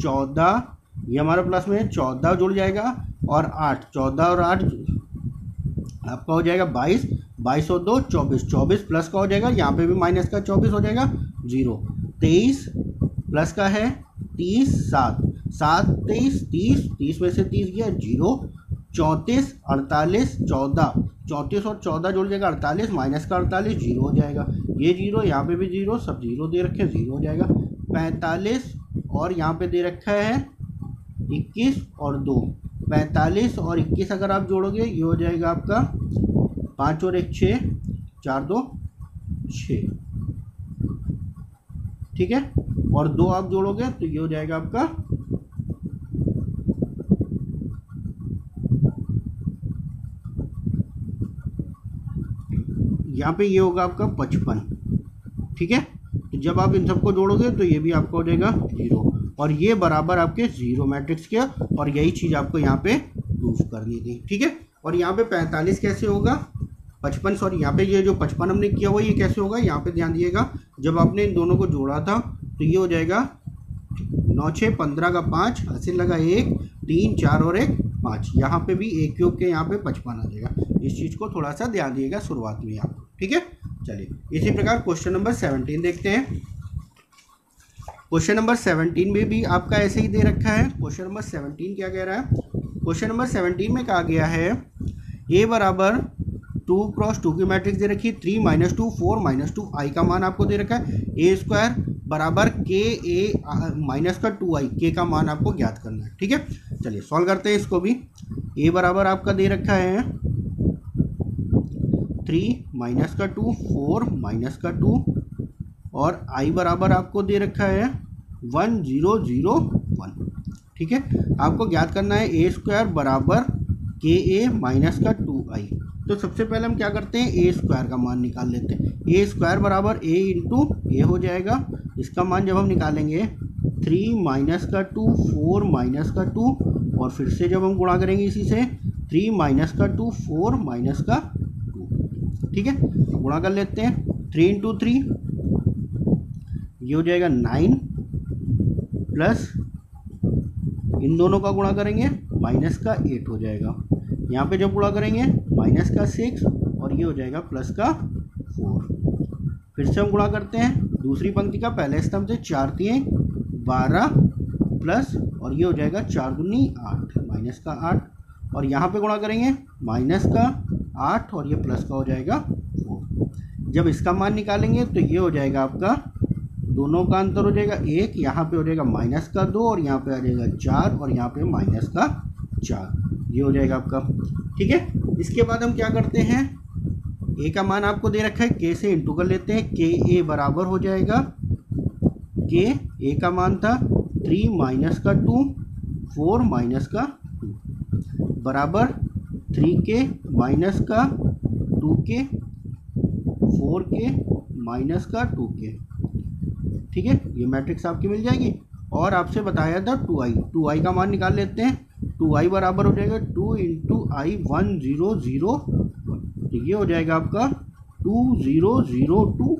14 ये हमारा प्लस में है 14 जुड़ जाएगा और 8 14 और 8 आपका हो जाएगा 22 22 और 2 24 24 प्लस का हो जाएगा यहाँ पे भी माइनस का 24 हो जाएगा 0। 23 प्लस का है 30 7 7 23 30 30 में से 30 गया 0। 34 48 14 34 और 14 जुड़ जाएगा 48 माइनस का 48 0 हो जाएगा। ये 0 यहाँ पे भी 0 सब 0 दे रखे 0 हो जाएगा। 45 और यहाँ पे दे रखा है 21 और 2 45 और 21 अगर आप जोड़ोगे ये हो जाएगा आपका 5 और 1 6 4 2 6। ठीक है, और 2 आप जोड़ोगे तो ये हो जाएगा आपका यहाँ पे ये होगा आपका 55। ठीक है, तो जब आप इन सबको जोड़ोगे तो ये भी आपका हो जाएगा 0 और ये बराबर आपके 0 मैट्रिक्स के और यही चीज़ आपको यहाँ पे प्रूफ करनी थी। ठीक है, और यहाँ पे 45 कैसे होगा 55 सॉरी यहाँ पे ये जो 55 हमने किया हुआ ये कैसे होगा यहाँ पे ध्यान दिएगा। जब आपने इन दोनों को जोड़ा था तो ये हो जाएगा 9 6 15 का 5 हासिल लगा 1 3 4 और 1 5। यहाँ पे भी a³ के यहाँ पे 55 आ जाएगा। इस चीज़ को थोड़ा सा ध्यान दिएगा शुरुआत में यहाँ। ठीक है, चलिए इसी प्रकार क्वेश्चन नंबर 17 देखते हैं। क्वेश्चन नंबर 17 में भी आपका ऐसे ही दे रखा है। क्वेश्चन नंबर 17 क्या कह रहा है, क्वेश्चन नंबर 17 में कहा गया है a बराबर 2 क्रॉस 2 की मैट्रिक्स दे रखी है 3 - 2 4 - 2 i का मान आपको दे रखा है। a² बराबर k a माइनस का 2i k का मान आपको ज्ञात करना है। ठीक है, चलिए सॉल्व करते हैं इसको भी। a बराबर आपका दे रखा है 3 - का 2 4 - का 2 और आई बराबर आपको दे रखा है 1001। ठीक है, आपको ज्ञात करना है ए स्क्वायर बराबर के ए माइनस का 2i। तो सबसे पहले हम क्या करते हैं, ए स्क्वायर का मान निकाल लेते हैं। ए स्क्वायर बराबर ए इंटू ए हो जाएगा। इसका मान जब हम निकालेंगे 3 माइनस का 2 4 माइनस का 2 और फिर से जब हम गुणा करेंगे इसी से 3 माइनस का 2 4 माइनस का 2। ठीक है, तो गुणा कर लेते हैं। 3 इंटू 3 ये हो जाएगा 9 प्लस इन दोनों का गुणा करेंगे माइनस का 8 हो जाएगा। यहाँ पे जब गुणा करेंगे माइनस का 6 और ये हो जाएगा प्लस का 4। फिर से हम गुणा करते हैं दूसरी पंक्ति का पहले स्तंभ से 4 3 12 प्लस और ये हो जाएगा 4 दूनी 8 माइनस का 8 और यहाँ पे गुणा करेंगे माइनस का 8 और ये प्लस का हो जाएगा 4। जब इसका मान निकालेंगे तो ये हो जाएगा आपका, दोनों का अंतर हो जाएगा 1, यहाँ पे हो जाएगा माइनस का 2 और यहाँ पे आ जाएगा 4 और यहाँ पे माइनस का 4। ये हो जाएगा आपका। ठीक है, इसके बाद हम क्या करते हैं, ए का मान आपको दे रखा है, के से इंटू कर लेते हैं। के ए बराबर हो जाएगा, के ए का मान था 3 माइनस का 2 4 माइनस का 2 बराबर 3 के माइनस का 2 के 4 के माइनस का 2 के। ठीक है, ये मैट्रिक्स आपकी मिल जाएगी। और आपसे बताया था 2i का मान निकाल लेते हैं। 2i बराबर हो जाएगा 2 इंटू आई 1001। तो ये हो जाएगा आपका 2002।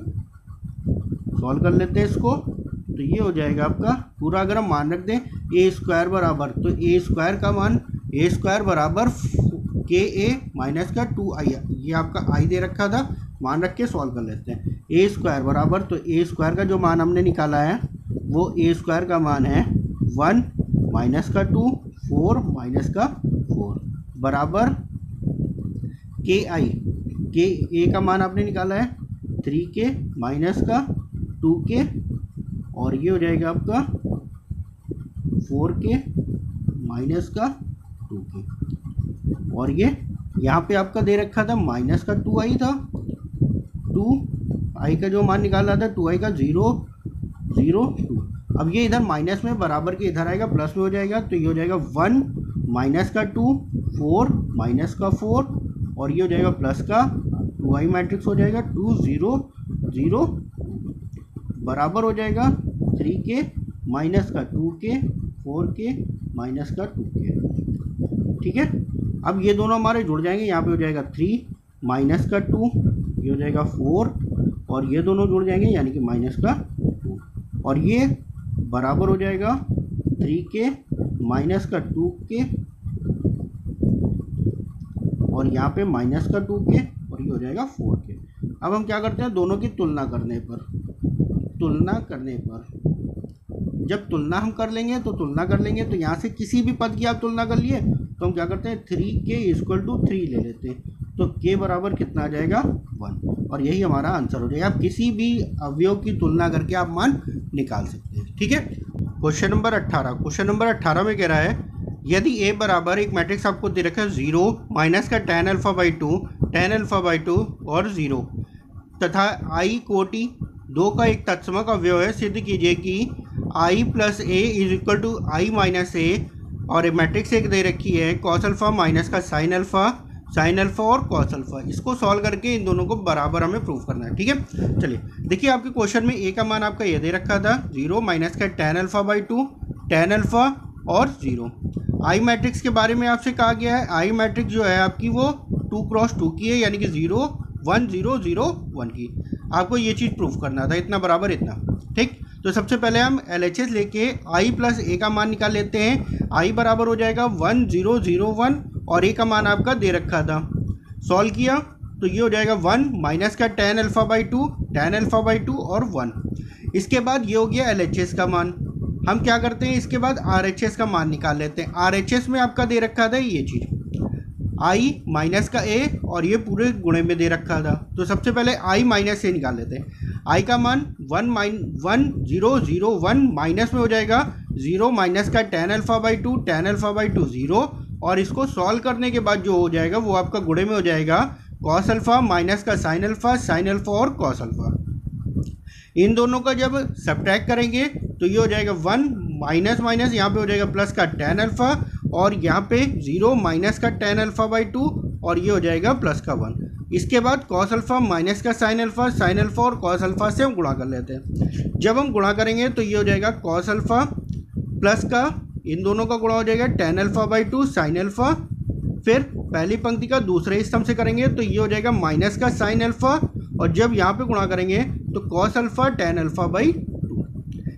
सॉल्व कर लेते हैं इसको, तो ये हो जाएगा आपका पूरा। अगर हम मान रख दें ए स्क्वायर बराबर, तो ए स्क्वायर का मान, ए स्क्वायर बराबर के ए माइनस का 2i, ये आपका आई दे रखा था, मान रख के सॉल्व कर लेते हैं। ए स्क्वायर बराबर, तो ए स्क्वायर का जो मान हमने निकाला है वो ए स्क्वायर का मान है 1 माइनस का 2 4 माइनस का 4 बराबर के आई, के ए का मान आपने निकाला है 3 के माइनस का 2 के और ये हो जाएगा आपका 4 के माइनस का 2 के और ये यहाँ पे आपका दे रखा था माइनस का 2i था। 2i का जो मान निकाला था 2i का 0 0 2। अब ये इधर माइनस में बराबर के इधर आएगा, प्लस में हो जाएगा, तो ये हो जाएगा 1 माइनस का 2 4 माइनस का 4 और ये हो जाएगा प्लस का 2i मैट्रिक्स हो जाएगा 2 0 0 बराबर हो जाएगा 3 के माइनस का 2 के 4 के माइनस का 2 के। ठीक है, अब ये दोनों हमारे जुड़ जाएंगे, यहाँ पे हो जाएगा 3 माइनस का 2, ये हो जाएगा 4 और ये दोनों जुड़ जाएंगे यानी कि माइनस का 2 और ये बराबर हो जाएगा 3 के माइनस का 2 के और यहाँ पे माइनस का 2 के और ये हो जाएगा 4 के। अब हम क्या करते हैं, दोनों की तुलना करने पर, जब तुलना हम कर लेंगे तो यहाँ से किसी भी पद की आप तुलना कर लिए तो हम क्या करते हैं 3k इक्वल टू 3 ले लेते हैं, तो k बराबर कितना आ जाएगा 1 और यही हमारा आंसर हो जाएगा। आप किसी भी अवयव की तुलना करके आप मान निकाल सकते हैं। ठीक है, क्वेश्चन नंबर 18 में कह रहा है यदि a बराबर एक मैट्रिक्स आपको दे रखा है 0 माइनस का tan अल्फा बाई 2 और 0 तथा i कोटि 2 का एक तत्समक अवयव है, सिद्ध कीजिए कि i plus A is equal to I minus A और मैट्रिक्स एक दे रखी है कॉस अल्फा माइनस का साइन अल्फा और कॉस अल्फा। इसको सॉल्व करके इन दोनों को बराबर हमें प्रूव करना है। ठीक है, चलिए देखिए आपके क्वेश्चन में ए का मान आपका ये दे रखा था 0 माइनस का tan alpha by 2 tan alpha और 0। आई मैट्रिक्स के बारे में आपसे कहा गया है, आई मैट्रिक्स जो है आपकी वो 2 क्रॉस 2 की है यानी कि 0 1 0 0 1 की। आपको ये चीज़ प्रूफ करना था, इतना बराबर इतना। ठीक, तो सबसे पहले हम LHS लेके i प्लस ए का मान निकाल लेते हैं। i बराबर हो जाएगा 1 0 0 1 और ए का मान आपका दे रखा था, सॉल्व किया तो ये हो जाएगा 1 माइनस का tan अल्फा बाई 2 और 1। इसके बाद ये हो गया LHS का मान। हम क्या करते हैं, इसके बाद RHS का मान निकाल लेते हैं। RHS में आपका दे रखा था ये चीज़ i माइनस का a और ये पूरे गुणे में दे रखा था, तो सबसे पहले i माइनस से निकाल लेते हैं। i का मान 1 0 0 1 माइनस में हो जाएगा 0 माइनस का tan अल्फा बाई 2 0 और इसको सॉल्व करने के बाद जो हो जाएगा वो आपका गुणे में हो जाएगा कॉस अल्फा माइनस का साइन अल्फा और कॉस अल्फा। इन दोनों का जब सब्ट्रैक्ट करेंगे तो ये हो जाएगा 1 माइनस माइनस, यहाँ पे हो जाएगा प्लस का tan अल्फा, और यहाँ पे 0 माइनस का tan अल्फा बाई 2, और ये हो जाएगा प्लस का 1। इसके बाद cos अल्फा माइनस का sin अल्फा और cos अल्फा से हम गुणा कर लेते हैं। जब हम गुणा करेंगे तो ये हो जाएगा cos अल्फा प्लस का इन दोनों का गुणा हो जाएगा tan alpha by 2 sin alpha, फिर पहली पंक्ति का दूसरे स्तंभ से करेंगे तो ये हो जाएगा माइनस का sin अल्फा, और जब यहाँ पे गुणा करेंगे तो cos alpha tan alpha by 2।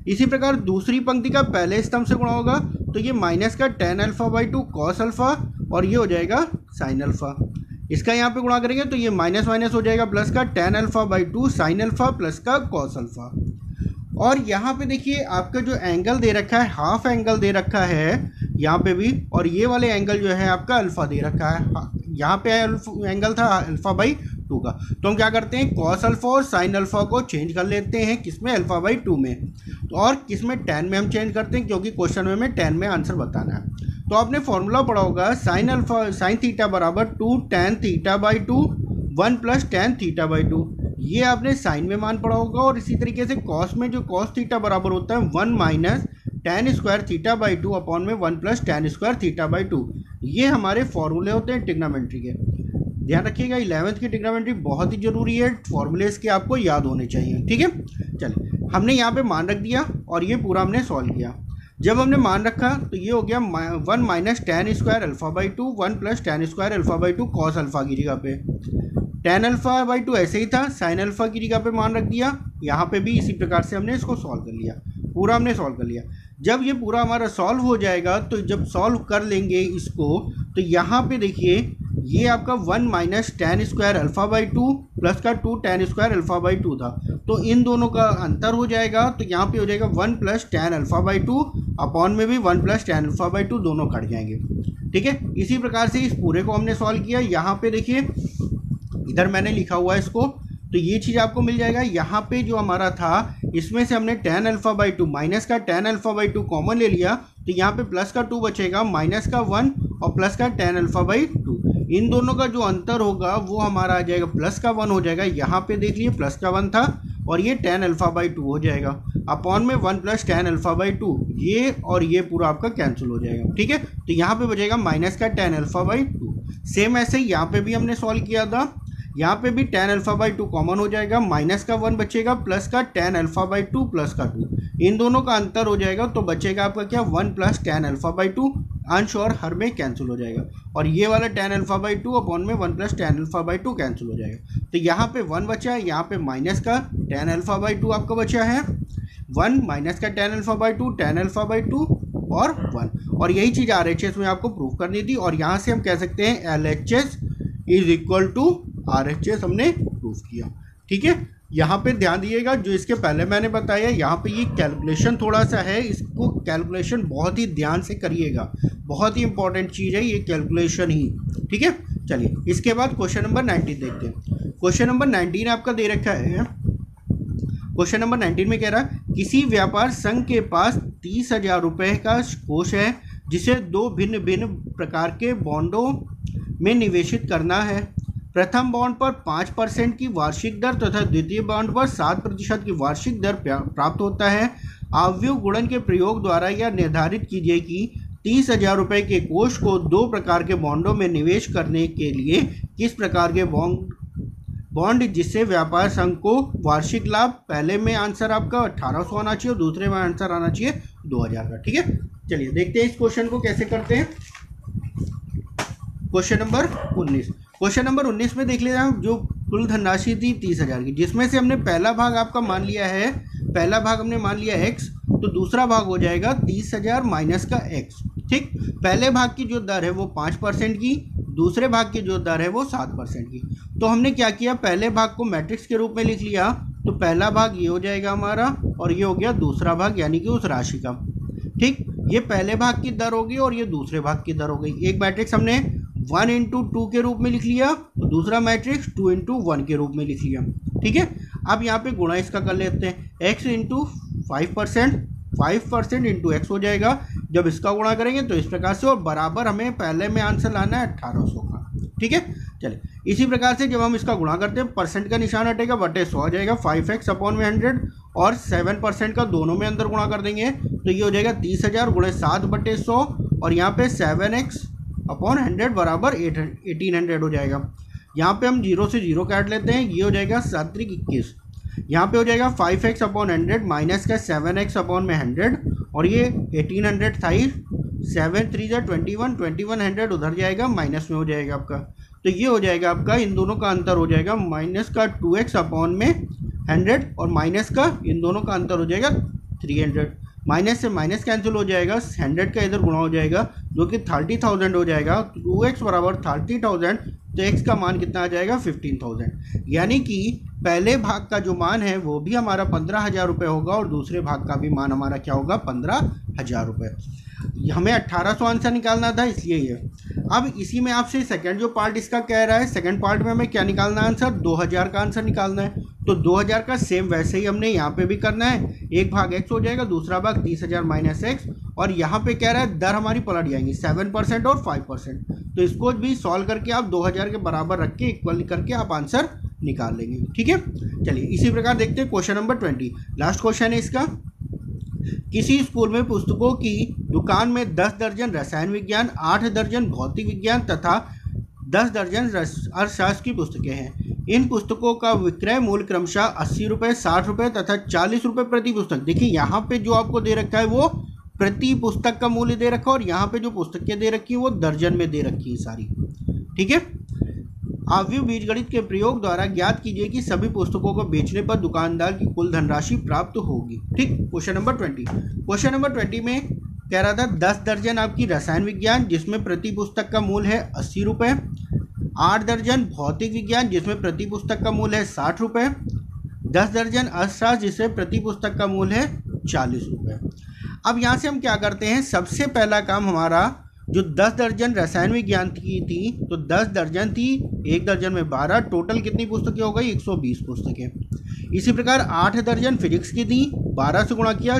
इसी प्रकार दूसरी पंक्ति का पहले स्तंभ से गुणा होगा तो ये माइनस का tan alpha by 2 cos alpha, और ये हो जाएगा sin अल्फा। इसका यहाँ पे गुणा करेंगे तो ये माइनस माइनस हो जाएगा प्लस का tan alpha by 2 sin alpha plus का cos अल्फा। और यहाँ पे देखिए आपका जो एंगल दे रखा है, हाफ एंगल दे रखा है यहाँ पे भी, और ये वाले एंगल जो है आपका अल्फा दे रखा है। यहाँ पे एंगल था अल्फा बाई 2 का, तो हम क्या करते हैं cos अल्फा और sin अल्फा को चेंज कर लेते हैं किसमें, अल्फा बाई 2 में, तो और किसमें tan में हम चेंज करते हैं, क्योंकि क्वेश्चन में हमें tan में आंसर बताना है। तो आपने फॉर्मूला पढ़ा होगा sin थीटा बराबर 2 tan theta by 2 1 plus tan theta by 2, ये आपने साइन में मान पढ़ा होगा। और इसी तरीके से कॉस में जो cos थीटा बराबर होता है 1 minus tan square theta by 2 upon में 1 plus tan square theta by 2, ये हमारे फॉर्मूले होते हैं ट्रिग्नोमेट्री के। ध्यान रखिएगा 11th की ट्रिग्नोमेट्री बहुत ही जरूरी है, फॉर्मूले इसके आपको याद होने चाहिए, ठीक है। चलिए हमने यहाँ पे मान रख दिया और ये पूरा हमने सॉल्व किया। जब हमने मान रखा तो ये हो गया 1 minus tan square alpha by 2 1 plus tan square alpha by 2 cos alpha की जगह पे, tan अल्फा बाई 2 ऐसे ही था, sin अल्फा की जगह पे मान रख दिया। यहाँ पे भी इसी प्रकार से हमने इसको सॉल्व कर लिया, पूरा हमने सॉल्व कर लिया। जब ये पूरा हमारा सॉल्व हो जाएगा तो जब सॉल्व कर लेंगे इसको तो यहाँ पे देखिए ये आपका 1 minus tan square alpha by 2 plus का 2 tan स्क्वायर अल्फा बाई 2 था, तो इन दोनों का अंतर हो जाएगा, तो यहाँ पे हो जाएगा 1 plus tan alpha by 2 upon में भी 1 प्लस tan अल्फा बाई 2, दोनों कट जाएंगे, ठीक है। इसी प्रकार से इस पूरे को हमने सॉल्व किया। यहाँ पे देखिए इधर मैंने लिखा हुआ है इसको, तो ये चीज़ आपको मिल जाएगा। यहाँ पे जो हमारा था इसमें से हमने tan अल्फा बाई 2 माइनस का tan अल्फा बाई 2 कॉमन ले लिया, तो यहाँ पे प्लस का 2 बचेगा, माइनस का 1 और प्लस का tan अल्फा बाई 2, इन दोनों का जो अंतर होगा वो हमारा आ जाएगा प्लस का 1 हो जाएगा। यहाँ पे देख लिए प्लस का 1 था और ये tan अल्फा बाई 2 हो जाएगा, अपॉन में 1 प्लस tan अल्फा बाई 2, ये और ये पूरा आपका कैंसिल हो जाएगा, ठीक है। तो यहाँ पे बचेगा माइनस का tan अल्फा बाई 2। सेम ऐसे ही यहाँ पे भी हमने सॉल्व किया था, यहाँ पे भी tan अल्फा बाई 2 कॉमन हो जाएगा, माइनस का 1 बचेगा प्लस का tan अल्फा बाई 2 प्लस का 2, इन दोनों का अंतर हो जाएगा, तो बचेगा आपका क्या 1 प्लस tan अल्फा बाई 2, अंश और हर में कैंसिल हो जाएगा, और ये वाला tan अल्फा बाई 2 अपॉन में 1 plus tan alpha by 2 cancel हो जाएगा। तो यहाँ पे 1 बचा है, यहाँ पे माइनस का tan अल्फा बाई 2 आपका बचा है 1 माइनस का tan alpha by 2 tan alpha by 2 और 1, और यही चीज़ RHS में आपको प्रूव करनी थी, और यहाँ से हम कह सकते हैं LHS is equal to RHS हमने प्रूव किया, ठीक है। यहाँ पे ध्यान दिएगा जो इसके पहले मैंने बताया, यहाँ पे ये कैलकुलेशन थोड़ा सा है, इसको कैलकुलेशन बहुत ही ध्यान से करिएगा, बहुत ही इंपॉर्टेंट चीज़ है ये कैलकुलेशन ही, ठीक है। चलिए इसके बाद क्वेश्चन नंबर 19 देखते हैं। क्वेश्चन नंबर 19 आपका दे रखा है, क्वेश्चन नंबर 19 में कह रहा है किसी व्यापार संघ के पास 30,000 रुपये का कोष है जिसे 2 भिन्न भिन्न प्रकार के बॉन्डों में निवेशित करना है। प्रथम बॉन्ड पर 5% की वार्षिक दर तथा द्वितीय बॉन्ड पर 7% की वार्षिक दर प्राप्त होता है। आव्यूह गुणन के प्रयोग द्वारा यह निर्धारित कीजिए कि 30,000 रुपये के कोष को 2 प्रकार के बॉन्डों में निवेश करने के लिए किस प्रकार के बॉन्ड जिससे व्यापार संघ को वार्षिक लाभ, पहले में आंसर आपका 1800 आना चाहिए और दूसरे में आंसर आना चाहिए 2000 का, ठीक है। चलिए देखते हैं इस क्वेश्चन को कैसे करते हैं। क्वेश्चन नंबर 19, क्वेश्चन नंबर 19 में देख लेते हैं जो कुल धनराशि थी 30,000 की, जिसमें से हमने पहला भाग आपका मान लिया है, पहला भाग हमने मान लिया x, तो दूसरा भाग हो जाएगा 30,000 माइनस का x, ठीक। पहले भाग की जो दर है वो 5% की, दूसरे भाग की जो दर है वो 7% की। तो हमने क्या किया, पहले भाग को मैट्रिक्स के रूप में लिख लिया, तो पहला भाग ये हो जाएगा हमारा और ये हो गया दूसरा भाग यानी कि उस राशि का, ठीक। ये पहले भाग की दर होगी और ये दूसरे भाग की दर हो गई। एक मैट्रिक्स हमने 1 इंटू 2 के रूप में लिख लिया, तो दूसरा मैट्रिक्स 2 इंटू 1 के रूप में लिख लिया, ठीक है। अब यहाँ पे गुणा इसका कर लेते हैं, x इंटू 5% इंटू एक्स हो जाएगा। जब इसका गुणा करेंगे तो इस प्रकार से, और बराबर हमें पहले में आंसर लाना है 1800 का, ठीक है। चलिए इसी प्रकार से जब हम इसका गुणा करते हैं परसेंट का निशान हटेगा, बटे 100 आ जाएगा, 5x अपॉन में 100 और 7% का दोनों में अंदर गुणा कर देंगे तो ये हो जाएगा 30,000 गुणे 7/100 और यहाँ पे 7x/100 बराबर 1800 हो जाएगा। यहाँ पे हम 0 से 0 काट लेते हैं, ये हो जाएगा 7×21। यहाँ पे हो जाएगा 5x/100 माइनस का 7x/100 और ये 1800 था ही, 7×3 = 21 उधर जाएगा, माइनस में हो जाएगा आपका। तो ये हो जाएगा आपका, इन दोनों का अंतर हो जाएगा माइनस का 2x/100 और माइनस का इन दोनों का अंतर हो जाएगा 300। माइनस से माइनस कैंसिल हो जाएगा, 100 का इधर गुणा हो जाएगा जो कि 30,000 हो जाएगा। 2x बराबर 30,000 तो x का मान कितना आ जाएगा 15,000। यानी कि पहले भाग का जो मान है वो भी हमारा 15,000 रुपये होगा और दूसरे भाग का भी मान हमारा क्या होगा 15,000 रुपये। हमें 1800 आंसर निकालना था इसलिए ये। अब इसी में आपसे सेकंड जो पार्ट इसका कह रहा है, सेकंड पार्ट में हमें क्या निकालना है आंसर, 2000 का आंसर निकालना है। तो 2000 का सेम वैसे ही हमने यहाँ पे भी करना है, एक भाग x हो जाएगा, दूसरा भाग 30,000 माइनस x और यहाँ पे कह रहा है दर हमारी पलट जाएंगी 7% और 5%। तो इसको भी सॉल्व करके आप 2000 के बराबर रख के इक्वल करके आप आंसर निकाल लेंगे। ठीक है, चलिए इसी प्रकार देखते हैं क्वेश्चन नंबर 20। लास्ट क्वेश्चन है इसका। किसी स्कूल में पुस्तकों की दुकान में 10 दर्जन रसायन विज्ञान, 8 दर्जन भौतिक विज्ञान तथा 10 दर्जन अर्थशास्त्र की पुस्तकें हैं। इन पुस्तकों का विक्रय मूल्य क्रमशः 80 रुपये, 60 रुपये तथा 40 रुपये प्रति पुस्तक। देखिए यहाँ पे जो आपको दे रखा है वो प्रति पुस्तक का मूल्य दे रखा है और यहाँ पे जो पुस्तकें दे रखी है वो दर्जन में दे रखी है सारी। ठीक है, आव्यूह बीजगणित के प्रयोग द्वारा ज्ञात कीजिए कि सभी पुस्तकों को बेचने पर दुकानदार की कुल धनराशि प्राप्त होगी। ठीक, क्वेश्चन नंबर 20। क्वेश्चन नंबर 20 में कह रहा था 10 दर्जन आपकी रसायन विज्ञान जिसमें प्रति पुस्तक का मूल्य है 80 रुपये, 8 दर्जन भौतिक विज्ञान जिसमें प्रति पुस्तक का मूल्य है 60 रुपये, 10 दर्जन अर्थशास्त्र जिसमें प्रति पुस्तक का मूल्य है 40 रुपये। अब यहाँ से हम क्या करते हैं, सबसे पहला काम हमारा जो 10 दर्जन रसायन विज्ञान की थी तो 10 दर्जन थी, 1 दर्जन में 12, टोटल कितनी पुस्तकें हो गई 120 पुस्तकें। इसी प्रकार 8 दर्जन फिजिक्स की थी, 12 से गुणा किया,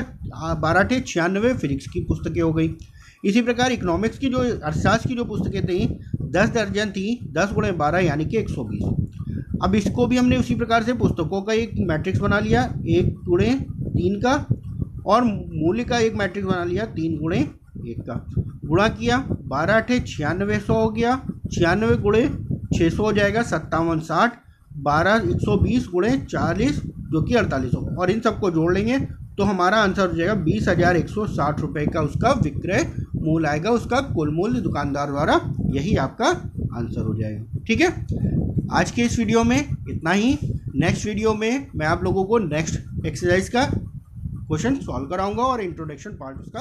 12 × 96 फिजिक्स की पुस्तकें हो गई। इसी प्रकार इकोनॉमिक्स की जो अर्थशास्त्र की जो पुस्तकें थी 10 दर्जन थी, 10 × 12 यानी कि 120। अब इसको भी हमने उसी प्रकार से पुस्तकों का एक मैट्रिक्स बना लिया 1 × 3 का और मूल्य का एक मैट्रिक्स बना लिया 3 × 1 का, गुणा किया 12 × 9600 हो गया, 96 × 600 हो जाएगा 5760, 12 120 × 40 जो कि 48 होगा और इन सबको जोड़ लेंगे तो हमारा आंसर हो जाएगा 20,160 रुपये का उसका विक्रय मूल्य आएगा, उसका कुल मूल्य दुकानदार द्वारा, यही आपका आंसर हो जाएगा। ठीक है, आज के इस वीडियो में इतना ही। नेक्स्ट वीडियो में मैं आप लोगों को नेक्स्ट एक्सरसाइज का क्वेश्चन सॉल्व कराऊंगा और इंट्रोडक्शन पार्ट उसका